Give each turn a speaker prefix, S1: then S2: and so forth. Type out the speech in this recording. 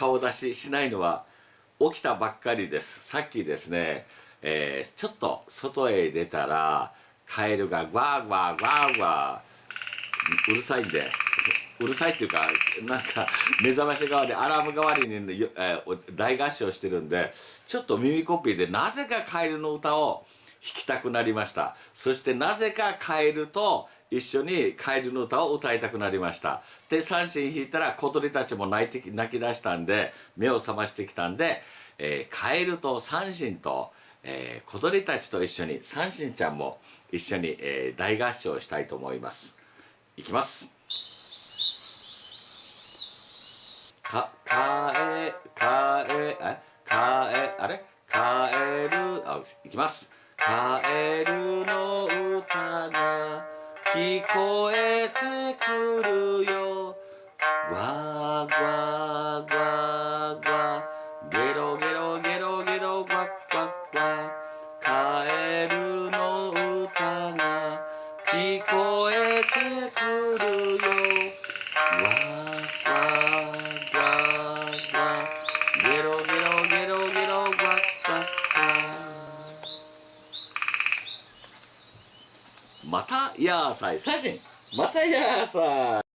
S1: 顔出ししないのは起きたばっかりです。さっきですね、ちょっと外へ出たらカエルがグワーグワーグワーグワーうるさいんで、うるさいっていうか、なんか目覚まし代わりアラーム代わりに、大合唱してるんで、ちょっと耳コピーでなぜかカエルの歌を弾きたくなりました。そしてなぜかカエルと一緒にカエルの歌を歌いたくなりました。で、三振弾いたら小鳥たちも泣き出したんで、目を覚ましてきたんで、カエルと三振と、小鳥たちと一緒に、三振ちゃんも一緒に、大合唱したいと思います。いきます。カエル、いきます。カエルの歌が聞こえてくるよ。わーわーわーわー、ゲロゲロゲロゲロわっわっわ。カエルの歌が聞こえてくるよ。わーわーわーわー、ゲロゲロゲロゲロわっわっわ。またやーさい、最新またやーさい。